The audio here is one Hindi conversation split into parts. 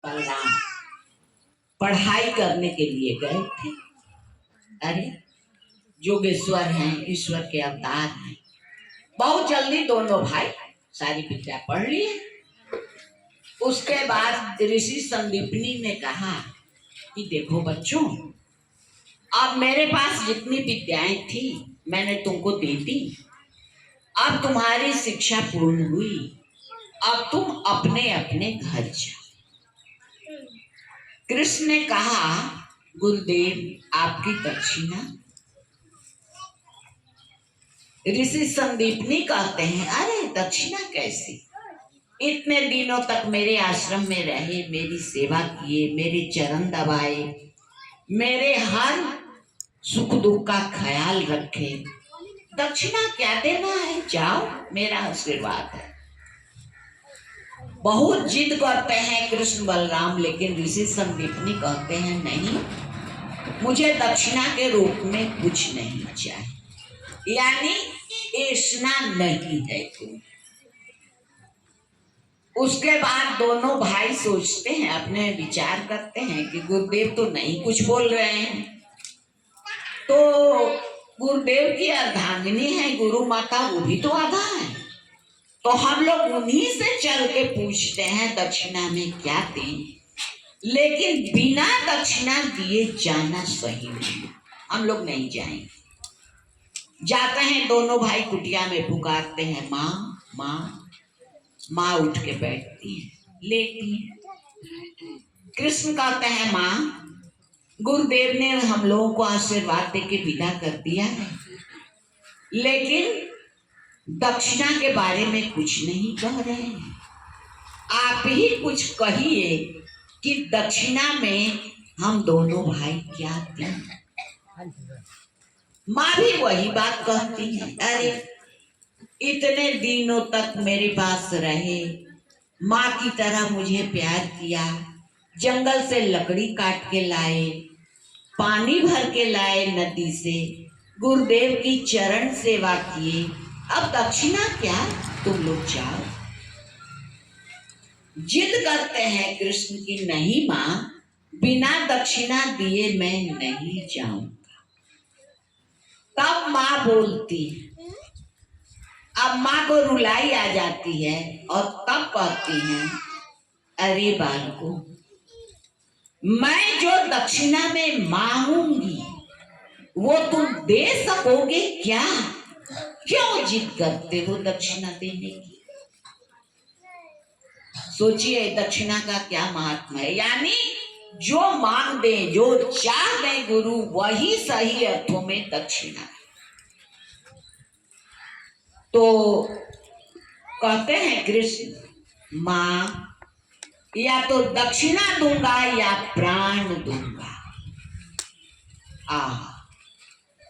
बलराम पढ़ाई करने के लिए गए थे। अरे योगेश्वर हैं, ईश्वर के अवतार हैं। बहुत जल्दी दोनों भाई सारी विद्या पढ़ लिए। उसके बाद ऋषि संदीपनी ने कहा कि देखो बच्चों, अब मेरे पास जितनी विद्याएं थी मैंने तुमको दे दी। अब तुम्हारी शिक्षा पूर्ण हुई, अब तुम अपने अपने घर जाओ। कृष्ण ने कहा, गुरुदेव आपकी दक्षिणा। ऋषि संदीपनी कहते हैं, अरे दक्षिणा कैसी? इतने दिनों तक मेरे आश्रम में रहे, मेरी सेवा किए, मेरे चरण दबाए, मेरे हर सुख दुख का ख्याल रखे, दक्षिणा क्या देना है? जाओ, मेरा आशीर्वाद है। बहुत जिद करते हैं कृष्ण बलराम, लेकिन ऋषि संदीपनी कहते हैं नहीं, मुझे दक्षिणा के रूप में कुछ नहीं चाहिए, यानी ऐसा नहीं है तुम। उसके बाद दोनों भाई सोचते हैं, अपने विचार करते हैं कि गुरुदेव तो नहीं कुछ बोल रहे हैं, तो गुरुदेव की अर्धांगिनी है गुरु माता, वो भी तो आधा है, तो हम लोग उन्हीं से चल के पूछते हैं दक्षिणा में क्या दें। लेकिन बिना दक्षिणा दिए जाना सही नहीं, हम लोग नहीं जाएंगे। जाते हैं दोनों भाई, कुटिया में पुकारते हैं, माँ माँ। माँ उठ के बैठती है, लेटी है। कृष्ण कहते हैं, माँ गुरुदेव ने हम लोगों को आशीर्वाद दे के विदा कर दिया है, लेकिन दक्षिणा के बारे में कुछ नहीं कह रहे हैं। आप ही कुछ कहिए कि दक्षिणा में हम दोनों भाई क्या दें। माँ भी वही बात कहती है, अरे इतने दिनों तक मेरे पास रहे, माँ की तरह मुझे प्यार किया, जंगल से लकड़ी काट के लाए, पानी भर के लाए नदी से, गुरुदेव की चरण सेवा किए, अब दक्षिणा क्या? तुम लोग जाओ। जिद करते हैं कृष्ण की, नहीं माँ, बिना दक्षिणा दिए मैं नहीं जाऊंगा। तब माँ बोलती है, अब माँ को रुलाई आ जाती है और तब कहती है, अरे बालको, मैं जो दक्षिणा में मांगूंगी वो तुम दे सकोगे क्या? क्यों जिद करते हो दक्षिणा देने की? सोचिए दक्षिणा का क्या महात्मा है। यानी जो मांग दे, जो चाह दे गुरु, वही सही अर्थों में दक्षिणा है। तो कहते हैं कृष्ण, मां या तो दक्षिणा दूंगा या प्राण दूंगा।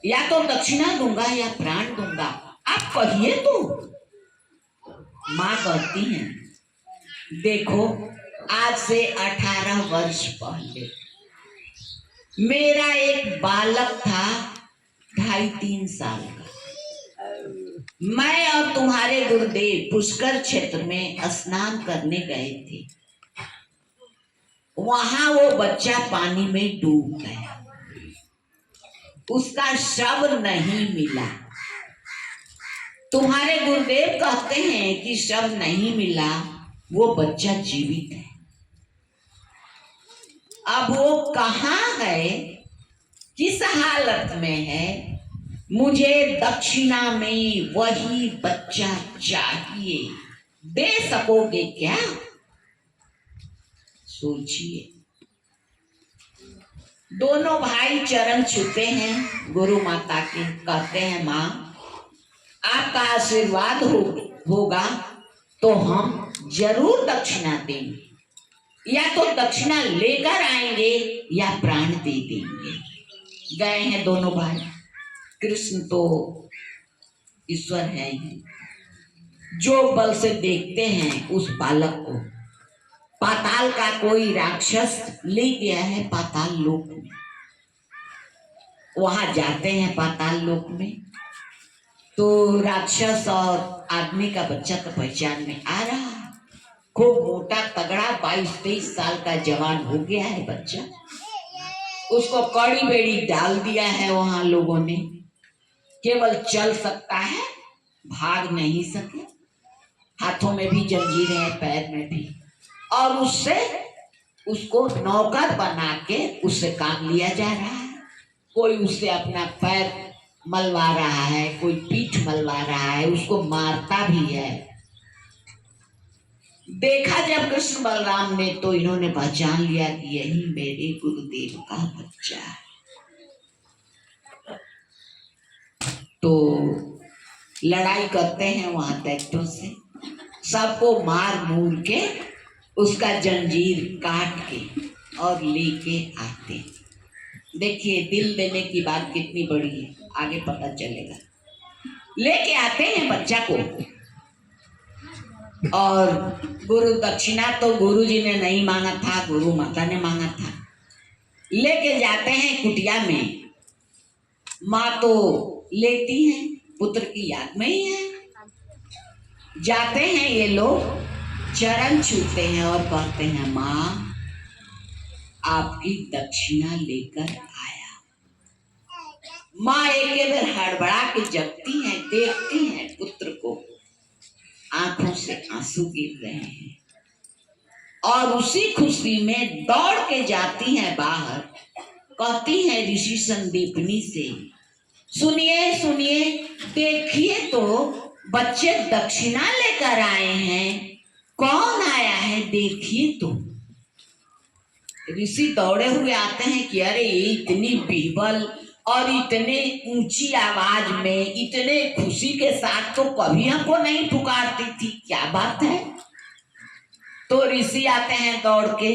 या तो दक्षिणा दूंगा या प्राण दूंगा, आप कहिए तो। मां कहती हैं, देखो आज से 18 वर्ष पहले मेरा एक बालक था 2.5-3 साल का। मैं और तुम्हारे गुरुदेव पुष्कर क्षेत्र में स्नान करने गए थे। वहां वो बच्चा पानी में डूब गया, उसका शव नहीं मिला। तुम्हारे गुरुदेव कहते हैं कि शव नहीं मिला, वो बच्चा जीवित है। अब वो कहाँ है, किस हालत में है, मुझे दक्षिणा में वही बच्चा चाहिए, दे सकोगे क्या? सोचिए। दोनों भाई चरण छूते हैं गुरु माता के, कहते हैं, माँ आपका आशीर्वाद होगा तो हम जरूर दक्षिणा देंगे, या तो दक्षिणा लेकर आएंगे या प्राण दे देंगे। गए हैं दोनों भाई। कृष्ण तो ईश्वर है ही, जो बल से देखते हैं उस बालक को, पाताल का कोई राक्षस ले गया है पाताल लोक में। वहां जाते हैं पाताल लोक में, तो राक्षस और आदमी का बच्चा तो पहचान में आ रहा है। खूब मोटा तगड़ा 22-23 साल का जवान हो गया है बच्चा। उसको कड़ी बेड़ी डाल दिया है वहां लोगों ने। केवल चल सकता है, भाग नहीं सके, हाथों में भी जंजीर है, पैर में भी, और उससे उसको नौकर बना के उससे काम लिया जा रहा है। कोई उससे अपना पैर मलवा रहा है, कोई पीठ मलवा रहा है, उसको मारता भी है। देखा जब कृष्ण बलराम ने तो इन्होंने पहचान लिया कि यही मेरे गुरुदेव का बच्चा है। तो लड़ाई करते हैं वहां दैत्यों से, सबको मार मूर के उसका जंजीर काट के और लेके आते। देखिए दिल देने की बात कितनी बड़ी है, आगे पता चलेगा। लेके आते हैं बच्चा को, और गुरु दक्षिणा तो गुरु जी ने नहीं मांगा था, गुरु माता ने मांगा था। लेके जाते हैं कुटिया में, माँ तो लेती है, पुत्र की याद में ही है। जाते हैं ये लोग, चरण छूते हैं और कहते हैं माँ आपकी दक्षिणा लेकर आया। माँ एक बार हड़बड़ा के जगती है, देखती है पुत्र को, आंखों से आंसू गिर रहे हैं, और उसी खुशी में दौड़ के जाती है बाहर, कहती है ऋषि संदीपनी से, सुनिए सुनिए, देखिए तो बच्चे दक्षिणा लेकर आए हैं, कौन आया है देखिए तो। ऋषि दौड़े हुए आते हैं कि अरे इतनी बीबल और इतने ऊंची आवाज में इतने खुशी के साथ तो कभी हमको नहीं पुकारती थी, क्या बात है। तो ऋषि आते हैं दौड़ के,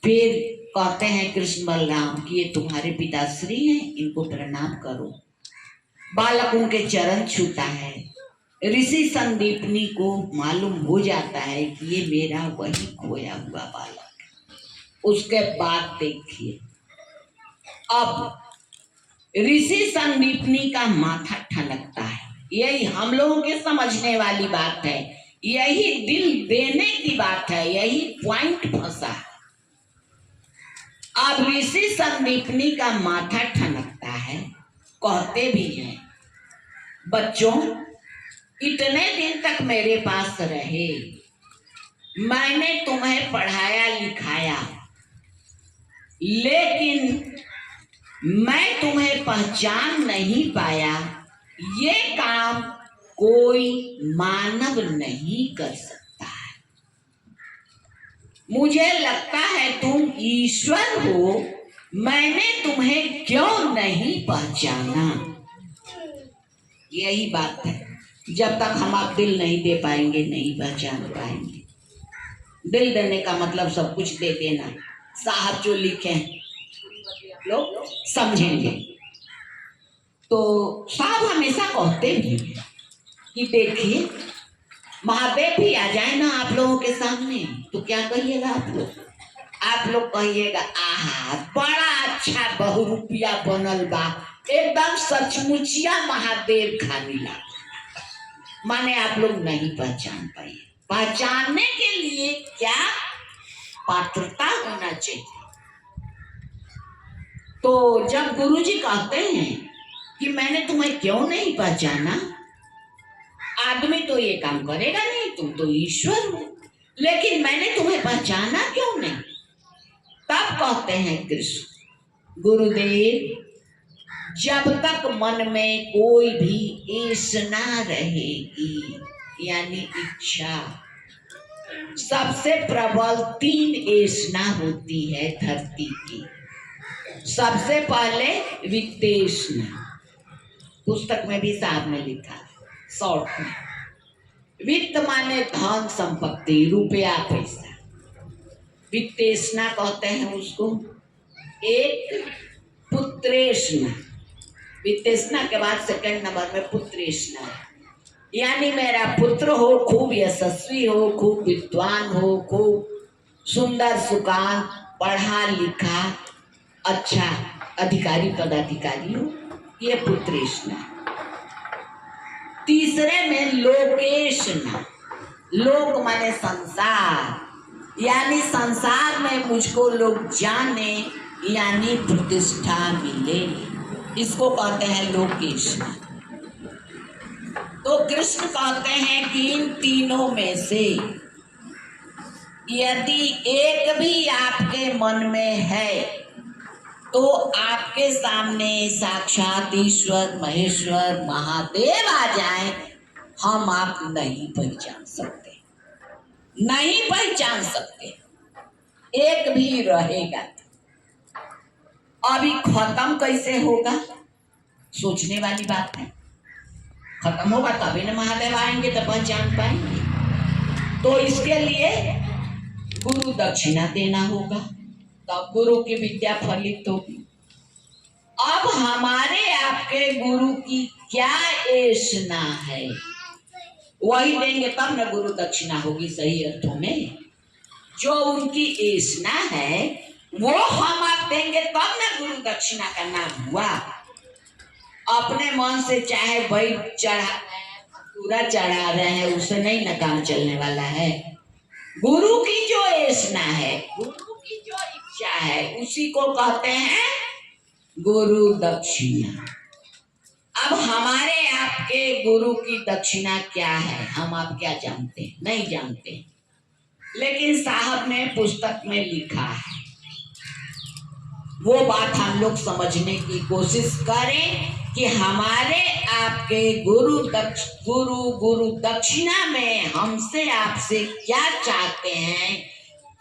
फिर कहते हैं कृष्ण बलराम कि ये तुम्हारे पिताश्री हैं, इनको प्रणाम करो। बालक उनके चरण छूता है। ऋषि संदीपनी को मालूम हो जाता है कि ये मेरा वही खोया हुआ बालक है। उसके बाद देखिए, अब ऋषि संदीपनी का माथा ठनकता है। यही हम लोगों के समझने वाली बात है, यही दिल देने की बात है, यही पॉइंट फंसा है। अब ऋषि संदीपनी का माथा ठनकता है, कहते भी हैं बच्चों इतने दिन तक मेरे पास रहे, मैंने तुम्हें पढ़ाया लिखाया, लेकिन मैं तुम्हें पहचान नहीं पाया। ये काम कोई मानव नहीं कर सकता है। मुझे लगता है तुम ईश्वर हो, मैंने तुम्हें क्यों नहीं पहचाना। यही बात है, जब तक हम आप दिल नहीं दे पाएंगे नहीं पहचान पाएंगे। दिल देने का मतलब सब कुछ दे देना। साहब जो लिखे लोग समझेंगे। तो साहब हमेशा कहते भी हैं कि देखिए महादेव भी आ जाए ना आप लोगों के सामने तो क्या कहिएगा आप लोग? आप लोग कहिएगा आहा बड़ा अच्छा बहुरूपिया बनल बा, एकदम सचमुचिया महादेव खानीला। माने आप लोग नहीं पहचान पाए। पहचानने के लिए क्या पात्रता होना चाहिए। तो जब गुरुजी कहते हैं कि मैंने तुम्हें क्यों नहीं पहचाना, आदमी तो ये काम करेगा नहीं, तुम तो ईश्वर हो, लेकिन मैंने तुम्हें पहचाना क्यों नहीं। तब कहते हैं कृष्ण गुरुदेव, जब तक मन में कोई भी ऐसना रहेगी, यानी इच्छा, सबसे प्रबल 3 ऐसना होती है धरती की। सबसे पहले वित्तेष्णा, पुस्तक में भी साहब ने लिखा शॉर्ट में। वित्त माने धन संपत्ति, रुपया पैसा। वित्तेष्णा कहते हैं उसको। एक पुत्रेष्णा, वित्तेष्णा के बाद सेकंड नंबर में पुत्रेष्णा है, यानी मेरा पुत्र हो, खूब यशस्वी हो, खूब विद्वान हो, खूब सुंदर सुकान, पढ़ा लिखा, अच्छा अधिकारी पदाधिकारी हो, ये पुत्रेष्णा। तीसरे में लोकेष्णा, लोक माने संसार, यानी संसार में मुझको लोग जाने, यानी प्रतिष्ठा मिले, इसको कहते हैं लोकेशना। तो कृष्ण कहते हैं कि इन तीनों में से यदि एक भी आपके मन में है तो आपके सामने साक्षात ईश्वर महेश्वर महादेव आ जाए, हम आप नहीं पहचान सकते, नहीं पहचान सकते। एक भी रहेगा अभी खत्म कैसे होगा, सोचने वाली बात है। खत्म होगा तभी न महादेव आएंगे तो पहचान पाएंगे। तो इसके लिए गुरु दक्षिणा देना होगा, तब गुरु की विद्या फलित होगी। अब हमारे आपके गुरु की क्या ऐसना है, वही देंगे तब न गुरु दक्षिणा होगी सही अर्थों में। जो उनकी ऐसना है वो हम आप देंगे तब न गुरु दक्षिणा का नाम हुआ। अपने मन से चाहे भाई पूरा चढ़ा रहे हैं, उससे नहीं न काम चलने वाला है। गुरु की जो ऐसना है, गुरु की जो इच्छा है, उसी को कहते हैं गुरु दक्षिणा। अब हमारे आपके गुरु की दक्षिणा क्या है, हम आप क्या जानते हैं? नहीं जानते, लेकिन साहब ने पुस्तक में लिखा है। वो बात हम लोग समझने की कोशिश करें कि हमारे आपके गुरु दक्षिणा में हमसे आपसे क्या चाहते हैं,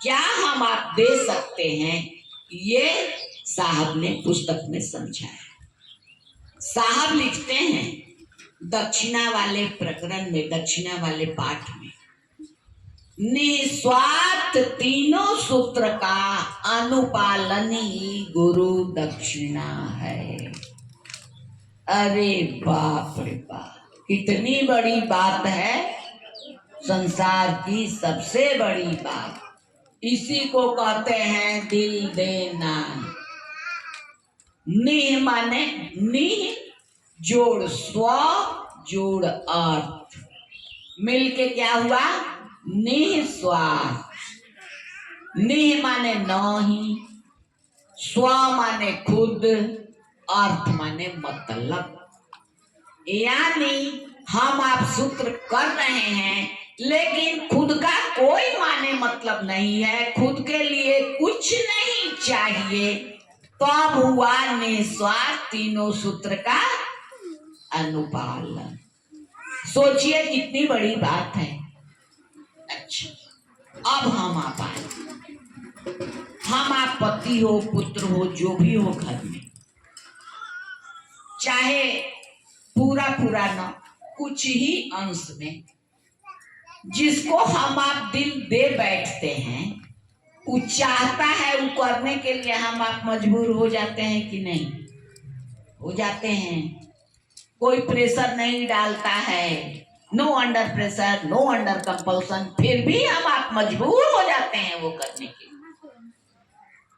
क्या हम आप दे सकते हैं, ये साहब ने पुस्तक में समझाया। साहब लिखते हैं दक्षिणा वाले प्रकरण में, दक्षिणा वाले पाठ में, निस्वार्थ तीनों सूत्र का अनुपालनी गुरु दक्षिणा है। अरे बाप रे बाप, कितनी बड़ी बात है, संसार की सबसे बड़ी बात। इसी को कहते हैं दिल देना। निह माने निह जोड़ स्व जोड़ अर्थ, मिलके क्या हुआ, निस्वार्थ। निह माने नहीं, स्व माने खुद, अर्थ माने मतलब। यानी हम आप सूत्र कर रहे हैं लेकिन खुद का कोई माने मतलब नहीं है, खुद के लिए कुछ नहीं चाहिए, तब हुआ निस्वार्थ तीनों सूत्र का अनुपालन। सोचिए कितनी बड़ी बात है। अच्छा, अब हम आप आए, हम आप पति हो पुत्र हो जो भी हो घर में, चाहे पूरा पूरा न, कुछ ही अंश में जिसको हम आप दिल दे बैठते हैं, वो चाहता है वो करने के लिए हम आप मजबूर हो जाते हैं कि नहीं? हो जाते हैं। कोई प्रेशर नहीं डालता है, no under pressure, no under compulsion, फिर भी हम आप मजबूर हो जाते हैं वो करने के लिए,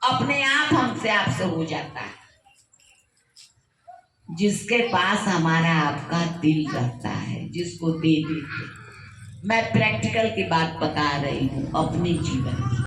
अपने आप हमसे आपसे हो जाता है। जिसके पास हमारा आपका दिल रहता है, जिसको दे देते। मैं प्रैक्टिकल की बात बता रही हूँ अपने जीवन की।